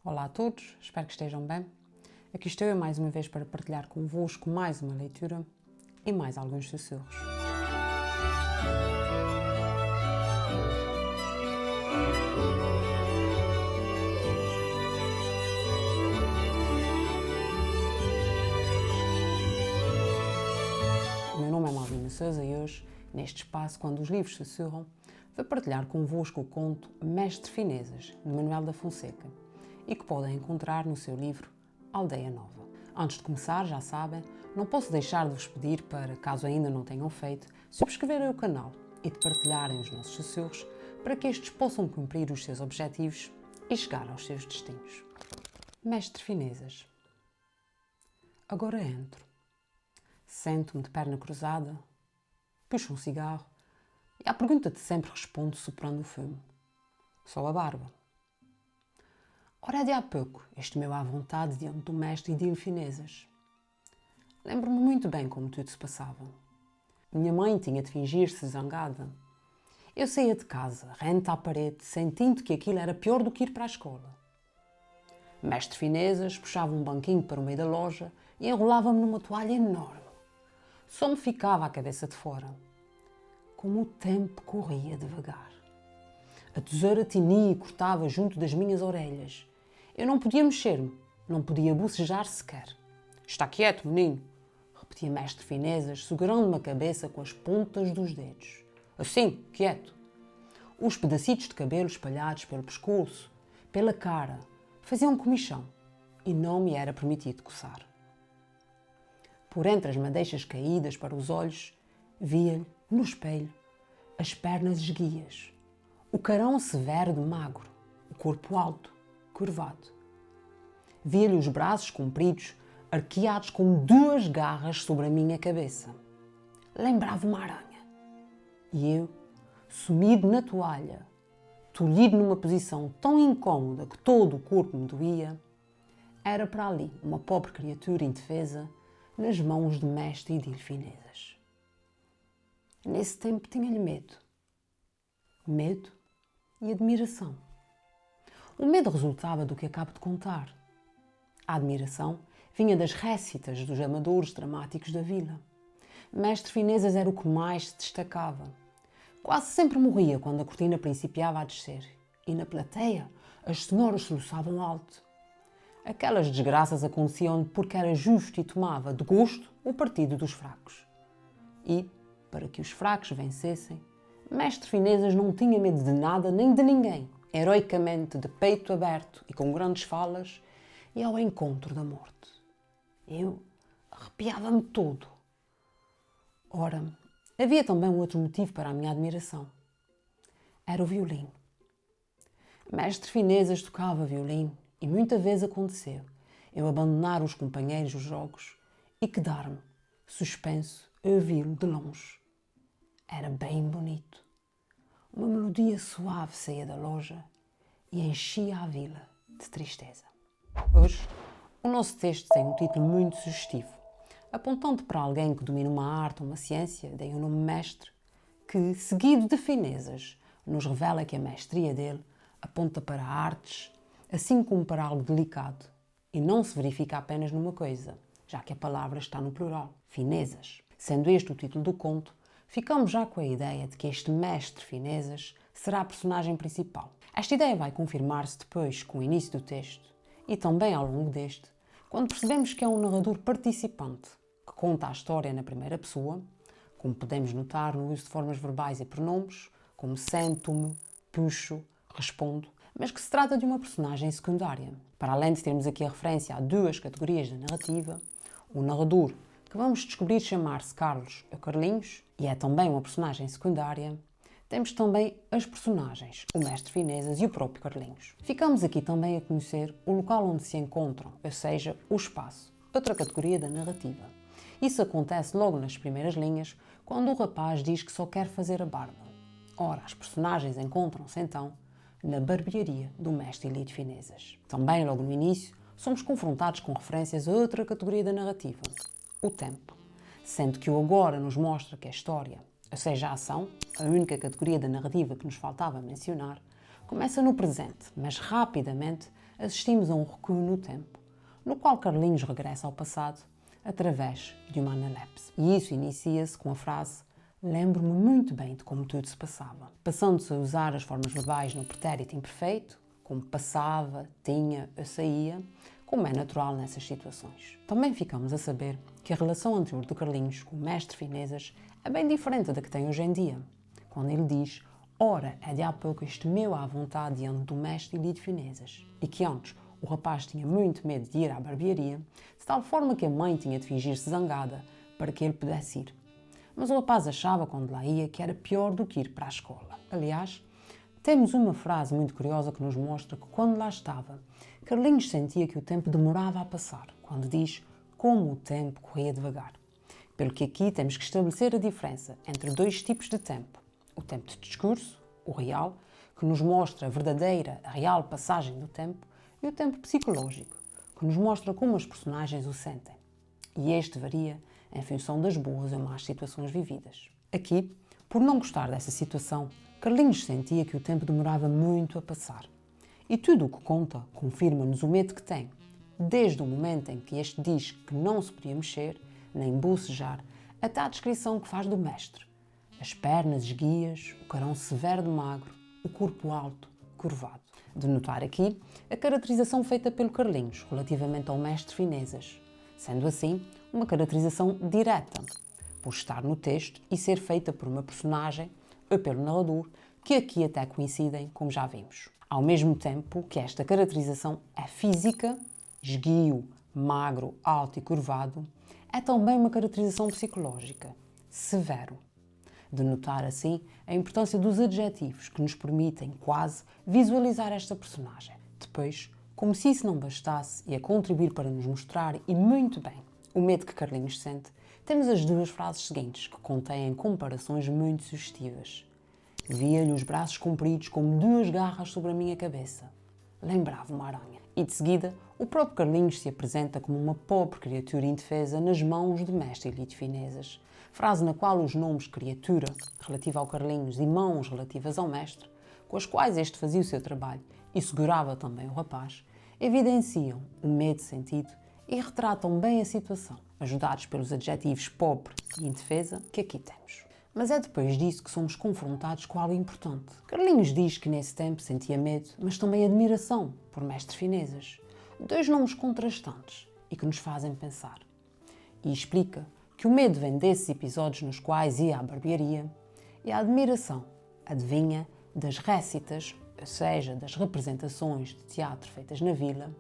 Olá a todos, espero que estejam bem. Aqui estou eu mais uma vez para partilhar convosco mais uma leitura e mais alguns sussurros. O meu nome é Malvina Sousa e hoje, neste espaço, quando os livros sussurram, vou partilhar convosco o conto Mestre Finezas, de Manuel da Fonseca, e que podem encontrar no seu livro Aldeia Nova. Antes de começar, já sabem, não posso deixar de vos pedir para, caso ainda não tenham feito, subscreverem o canal e de partilharem os nossos sussurros para que estes possam cumprir os seus objetivos e chegar aos seus destinos. Mestre Finezas. Agora entro. Sento-me de perna cruzada, puxo um cigarro e à pergunta de sempre respondo soprando o fumo. Só a barba. Ora, é de há pouco, este meu à vontade diante do mestre Idílio Finezas. Lembro-me muito bem como tudo se passava. Minha mãe tinha de fingir-se zangada. Eu saía de casa, rente à parede, sentindo que aquilo era pior do que ir para a escola. Mestre Finezas puxava um banquinho para o meio da loja e enrolava-me numa toalha enorme. Só me ficava a cabeça de fora. Como o tempo corria devagar. A tesoura tinia e cortava junto das minhas orelhas. Eu não podia mexer-me, não podia bocejar sequer. Está quieto, menino, repetia Mestre Finezas, segurando-me a cabeça com as pontas dos dedos. Assim, quieto. Os pedacitos de cabelo espalhados pelo pescoço, pela cara, faziam comichão e não me era permitido coçar. Por entre as madeixas caídas para os olhos, via-lhe, no espelho, as pernas esguias, o carão severo de magro, o corpo alto, curvado. Via-lhe os braços compridos, arqueados com duas garras sobre a minha cabeça. Lembrava uma aranha. E eu, sumido na toalha, tolhido numa posição tão incômoda que todo o corpo me doía, era para ali uma pobre criatura indefesa nas mãos de Mestre Idílio Finezas. Nesse tempo tinha-lhe medo. Medo e admiração. O medo resultava do que acabo de contar. A admiração vinha das récitas dos amadores dramáticos da vila. Mestre Finezas era o que mais se destacava. Quase sempre morria quando a cortina principiava a descer e na plateia as senhoras soluçavam alto. Aquelas desgraças aconteciam porque era justo e tomava de gosto o partido dos fracos. E, para que os fracos vencessem, Mestre Finezas não tinha medo de nada nem de ninguém. Heroicamente, de peito aberto e com grandes falas, e ao encontro da morte. Eu arrepiava-me todo. Ora, havia também um outro motivo para a minha admiração. Era o violino. Mestre Finezas tocava violino e muita vez aconteceu eu abandonar os companheiros dos jogos e quedar-me, suspenso, a ouvi-lo de longe. Era bem bonito. Uma melodia suave saía da loja e enchia a vila de tristeza. Hoje, o nosso texto tem um título muito sugestivo, apontando para alguém que domina uma arte ou uma ciência, daí o nome mestre, que, seguido de Finezas, nos revela que a mestria dele aponta para artes, assim como para algo delicado, e não se verifica apenas numa coisa, já que a palavra está no plural, finezas. Sendo este o título do conto, ficamos já com a ideia de que este Mestre Finezas será a personagem principal. Esta ideia vai confirmar-se depois com o início do texto e também ao longo deste, quando percebemos que é um narrador participante que conta a história na primeira pessoa, como podemos notar no uso de formas verbais e pronomes, como sento-me, puxo, respondo, mas que se trata de uma personagem secundária. Para além de termos aqui a referência a duas categorias da narrativa, o narrador, que vamos descobrir chamar-se Carlos ou Carlinhos, e é também uma personagem secundária, temos também as personagens, o Mestre Finezas e o próprio Carlinhos. Ficamos aqui também a conhecer o local onde se encontram, ou seja, o espaço, outra categoria da narrativa. Isso acontece logo nas primeiras linhas, quando o rapaz diz que só quer fazer a barba. Ora, as personagens encontram-se então na barbearia do Mestre Idílio Finezas. Também logo no início, somos confrontados com referências a outra categoria da narrativa, o tempo, sendo que o agora nos mostra que a história, ou seja, a ação, a única categoria da narrativa que nos faltava mencionar, começa no presente, mas rapidamente assistimos a um recuo no tempo, no qual Carlinhos regressa ao passado através de uma analepse. E isso inicia-se com a frase "Lembro-me muito bem de como tudo se passava", passando-se a usar as formas verbais no pretérito imperfeito, como passava, tinha, eu saía, como é natural nessas situações. Também ficamos a saber que a relação anterior do Carlinhos com o mestre Finezas é bem diferente da que tem hoje em dia, quando ele diz "Ora, é de há pouco este meu à vontade diante do mestre e de Finezas", e que antes o rapaz tinha muito medo de ir à barbearia, de tal forma que a mãe tinha de fingir-se zangada para que ele pudesse ir. Mas o rapaz achava, quando lá ia, que era pior do que ir para a escola. Aliás, temos uma frase muito curiosa que nos mostra que, quando lá estava, Carlinhos sentia que o tempo demorava a passar, quando diz como o tempo corria devagar. Pelo que aqui temos que estabelecer a diferença entre dois tipos de tempo. O tempo de discurso, o real, que nos mostra a verdadeira, a real passagem do tempo, e o tempo psicológico, que nos mostra como as personagens o sentem. E este varia em função das boas ou más situações vividas. Aqui, por não gostar dessa situação, Carlinhos sentia que o tempo demorava muito a passar. E tudo o que conta confirma-nos o medo que tem, desde o momento em que este diz que não se podia mexer, nem bocejar, até à descrição que faz do mestre. As pernas esguias, o carão severo de magro, o corpo alto, curvado. De notar aqui a caracterização feita pelo Carlinhos relativamente ao mestre Finezas, sendo assim uma caracterização direta, por estar no texto e ser feita por uma personagem ou pelo narrador, que aqui até coincidem, como já vimos. Ao mesmo tempo que esta caracterização é física, esguio, magro, alto e curvado, é também uma caracterização psicológica, severo. De notar assim a importância dos adjetivos que nos permitem quase visualizar esta personagem. Depois, como se isso não bastasse e a contribuir para nos mostrar, e muito bem, o medo que Carlinhos sente, temos as duas frases seguintes que contêm comparações muito sugestivas. Via-lhe os braços compridos como duas garras sobre a minha cabeça. Lembrava uma aranha. E de seguida, o próprio Carlinhos se apresenta como uma pobre criatura indefesa nas mãos de mestre Elite Finezas, frase na qual os nomes criatura, relativa ao Carlinhos, e mãos relativas ao mestre, com as quais este fazia o seu trabalho e segurava também o rapaz, evidenciam o medo sentido e retratam bem a situação, ajudados pelos adjetivos pobre e indefesa que aqui temos. Mas é depois disso que somos confrontados com algo importante. Carlinhos diz que nesse tempo sentia medo, mas também admiração por mestre Finezas. Dois nomes contrastantes e que nos fazem pensar. E explica que o medo vem desses episódios nos quais ia à barbearia e a admiração adivinha das récitas, ou seja, das representações de teatro feitas na vila,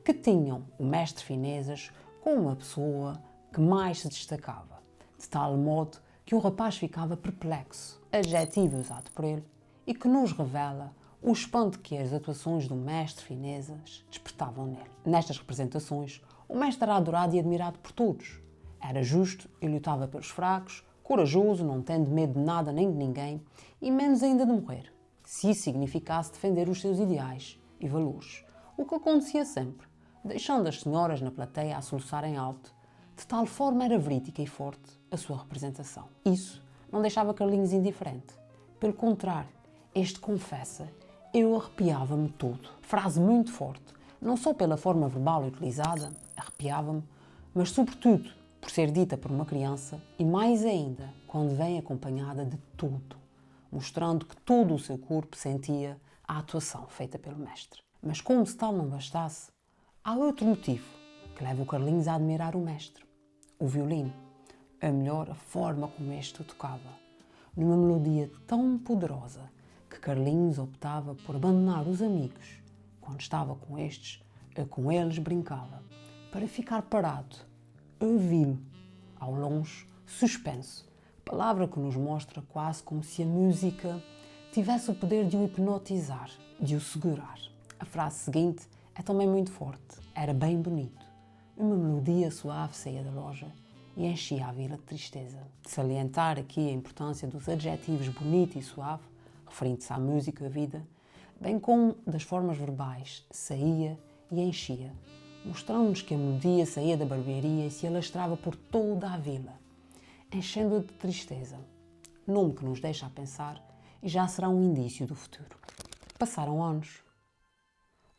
que tinham o mestre Finezas como uma pessoa que mais se destacava, de tal modo que o rapaz ficava perplexo, adjetivo usado por ele, e que nos revela o espanto que as atuações do mestre Finezas despertavam nele. Nestas representações, o mestre era adorado e admirado por todos. Era justo e lutava pelos fracos, corajoso, não tendo medo de nada nem de ninguém, e menos ainda de morrer, se isso significasse defender os seus ideais e valores, o que acontecia sempre, deixando as senhoras na plateia a soluçarem alto. De tal forma era verídica e forte a sua representação. Isso não deixava Carlinhos indiferente. Pelo contrário, este confessa: eu arrepiava-me todo. Frase muito forte, não só pela forma verbal utilizada, arrepiava-me, mas sobretudo por ser dita por uma criança e mais ainda quando vem acompanhada de tudo, mostrando que todo o seu corpo sentia a atuação feita pelo mestre. Mas como se tal não bastasse, há outro motivo que leva o Carlinhos a admirar o mestre: o violino. A melhor, a forma como este o tocava, numa melodia tão poderosa que Carlinhos optava por abandonar os amigos quando estava com estes, com eles brincava, para ficar parado, a ouvi-lo, ao longe, suspenso, palavra que nos mostra quase como se a música tivesse o poder de o hipnotizar, de o segurar. A frase seguinte é também muito forte. Era bem bonito. Uma melodia suave saía da loja e enchia a vila de tristeza. De salientar aqui a importância dos adjetivos bonito e suave, referindo-se à música e à vida, bem como das formas verbais saía e enchia, mostrando-nos que a melodia saía da barbearia e se alastrava por toda a vila, enchendo-a de tristeza, nome que nos deixa a pensar e já será um indício do futuro. Passaram anos.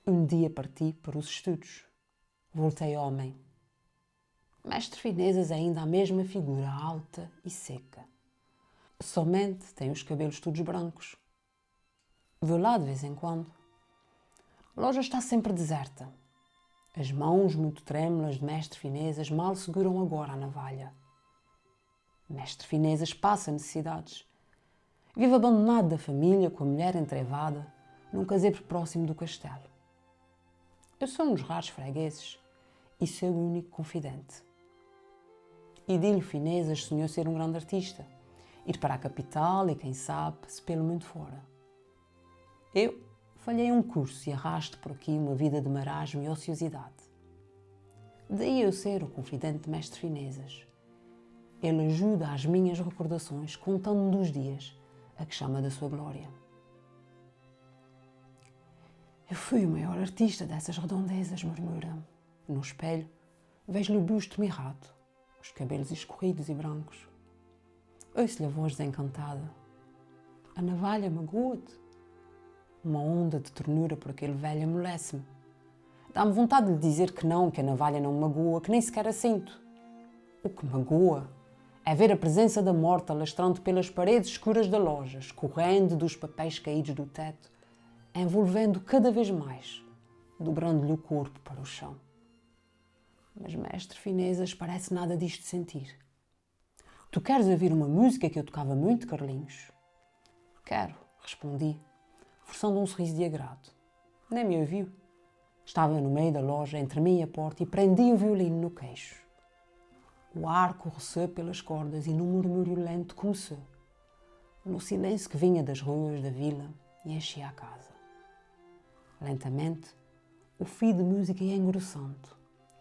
Um dia parti para os estudos. Voltei homem. Mestre Finezas é ainda a mesma figura alta e seca. Somente tem os cabelos todos brancos. Vou lá de vez em quando. A loja está sempre deserta. As mãos muito trêmulas de Mestre Finezas mal seguram agora a navalha. Mestre Finezas passa necessidades. Vive abandonado da família, com a mulher entrevada, num casebre próximo do castelo. Eu sou um dos raros fregueses e sou o único confidente. Idílio Finezas sonhou ser um grande artista, ir para a capital e, quem sabe, se pelo mundo fora. Eu falhei um curso e arrasto por aqui uma vida de marasmo e ociosidade. Daí eu ser o confidente de Mestre Finezas. Ele ajuda às minhas recordações, contando-me dos dias a que chama da sua glória. Eu fui o maior artista dessas redondezas, murmura. No espelho, vejo-lhe o busto mirrado, os cabelos escorridos e brancos. Ouço-lhe a voz desencantada. A navalha magoa-te. Uma onda de ternura por aquele velho amolece-me. Dá-me vontade de lhe dizer que não, que a navalha não me magoa, que nem sequer a sinto. O que magoa é ver a presença da morte alastrando pelas paredes escuras da loja, escorrendo dos papéis caídos do teto, envolvendo cada vez mais, dobrando-lhe o corpo para o chão. Mas Mestre Finezas parece nada disto sentir. Tu queres ouvir uma música que eu tocava muito, Carlinhos? Quero, respondi, forçando um sorriso de agrado. Nem me ouviu. Estava no meio da loja, entre mim e a porta, e prendi o violino no queixo. O arco roçou pelas cordas e num murmúrio lento começou, no silêncio que vinha das ruas da vila e enchia a casa. Lentamente, o fio de música ia engrossando.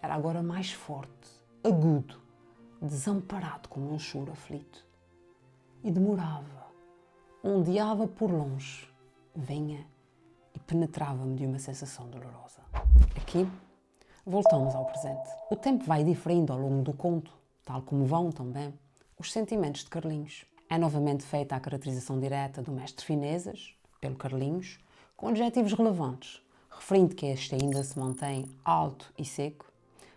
Era agora mais forte, agudo, desamparado como um choro aflito. E demorava, ondeava por longe, vinha e penetrava-me de uma sensação dolorosa. Aqui, voltamos ao presente. O tempo vai diferindo ao longo do conto, tal como vão também os sentimentos de Carlinhos. É novamente feita a caracterização direta do Mestre Finezas, pelo Carlinhos, com adjetivos relevantes, referindo que este ainda se mantém alto e seco,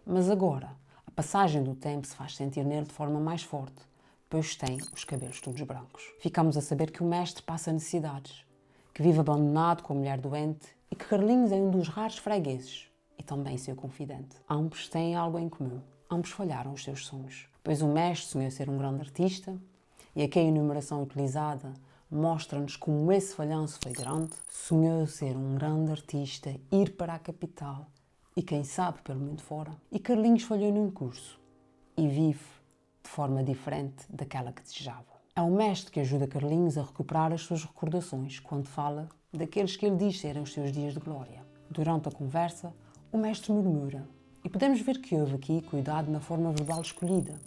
mas agora a passagem do tempo se faz sentir nele de forma mais forte, pois tem os cabelos todos brancos. Ficamos a saber que o mestre passa necessidades, que vive abandonado com a mulher doente e que Carlinhos é um dos raros fregueses e também seu confidente. Ambos têm algo em comum. Ambos falharam os seus sonhos, pois o mestre sonhou ser um grande artista e aqui a enumeração utilizada mostra-nos como esse falhanço foi grande. Sonhou ser um grande artista, ir para a capital e quem sabe pelo mundo fora. E Carlinhos falhou num curso e vive de forma diferente daquela que desejava. É o mestre que ajuda Carlinhos a recuperar as suas recordações quando fala daqueles que ele diz serem os seus dias de glória. Durante a conversa, o mestre murmura e podemos ver que houve aqui cuidado na forma verbal escolhida,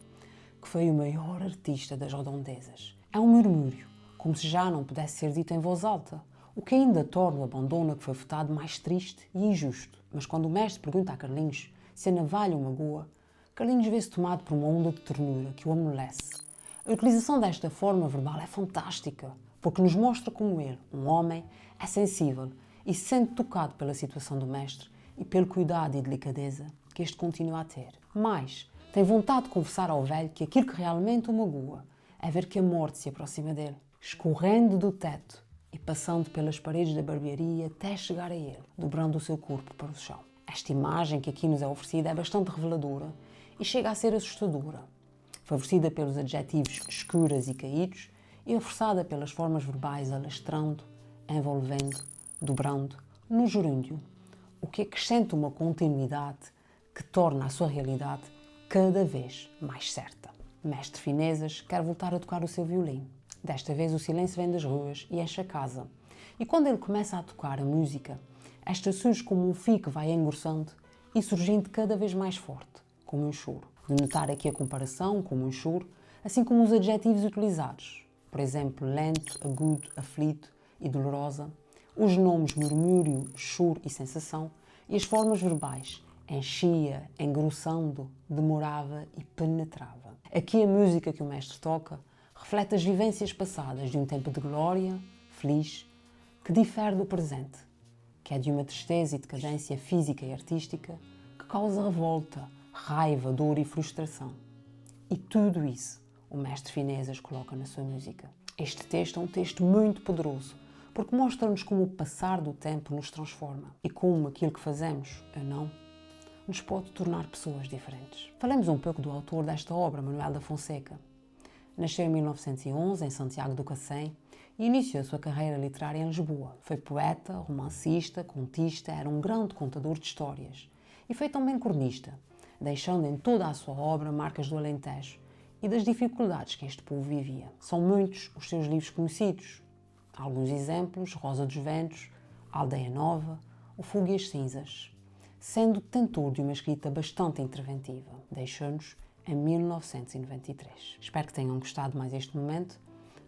que foi o maior artista das redondezas. É um murmúrio, como se já não pudesse ser dito em voz alta, o que ainda torna o abandono que foi votado mais triste e injusto. Mas quando o mestre pergunta a Carlinhos se a navalha o magoa, Carlinhos vê-se tomado por uma onda de ternura que o amolece. A utilização desta forma verbal é fantástica, porque nos mostra como ele, um homem, é sensível e se sente tocado pela situação do mestre e pelo cuidado e delicadeza que este continua a ter. Mas tem vontade de confessar ao velho que aquilo que realmente o magoa é ver que a morte se aproxima dele, escorrendo do teto e passando pelas paredes da barbearia até chegar a ele, dobrando o seu corpo para o chão. Esta imagem que aqui nos é oferecida é bastante reveladora e chega a ser assustadora, favorecida pelos adjetivos escuras e caídos e reforçada pelas formas verbais alastrando, envolvendo, dobrando, no gerúndio, o que acrescenta uma continuidade que torna a sua realidade cada vez mais certa. Mestre Finezas quer voltar a tocar o seu violino. Desta vez o silêncio vem das ruas e enche a casa. E quando ele começa a tocar a música, esta surge como um fio que vai engrossando e surgindo cada vez mais forte, como um choro. De notar aqui a comparação, como um choro, assim como os adjetivos utilizados. Por exemplo, lento, agudo, aflito e dolorosa. Os nomes murmúrio, choro e sensação. E as formas verbais, enchia, engrossando, demorava e penetrava. Aqui a música que o mestre toca reflete as vivências passadas de um tempo de glória, feliz, que difere do presente, que é de uma tristeza e decadência física e artística que causa revolta, raiva, dor e frustração. E tudo isso o mestre Finésas coloca na sua música. Este texto é um texto muito poderoso, porque mostra-nos como o passar do tempo nos transforma e como aquilo que fazemos, ou não, nos pode tornar pessoas diferentes. Falemos um pouco do autor desta obra, Manuel da Fonseca. Nasceu em 1911, em Santiago do Cacém, e iniciou a sua carreira literária em Lisboa. Foi poeta, romancista, contista, era um grande contador de histórias e foi também cronista, deixando em toda a sua obra marcas do Alentejo e das dificuldades que este povo vivia. São muitos os seus livros conhecidos. Alguns exemplos: Rosa dos Ventos, Aldeia Nova, O Fogo e as Cinzas. Sendo detentor de uma escrita bastante interventiva, deixou-nos em 1993. Espero que tenham gostado mais este momento.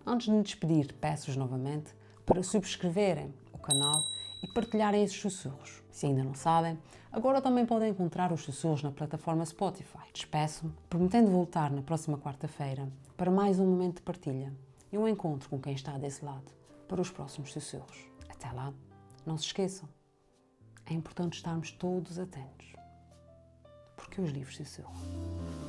Antes de me despedir, peço-vos novamente para subscreverem o canal e partilharem esses sussurros. Se ainda não sabem, agora também podem encontrar os sussurros na plataforma Spotify. Despeço-me, prometendo voltar na próxima quarta-feira para mais um momento de partilha e um encontro com quem está desse lado para os próximos sussurros. Até lá, não se esqueçam, é importante estarmos todos atentos, porque os livros sussurram.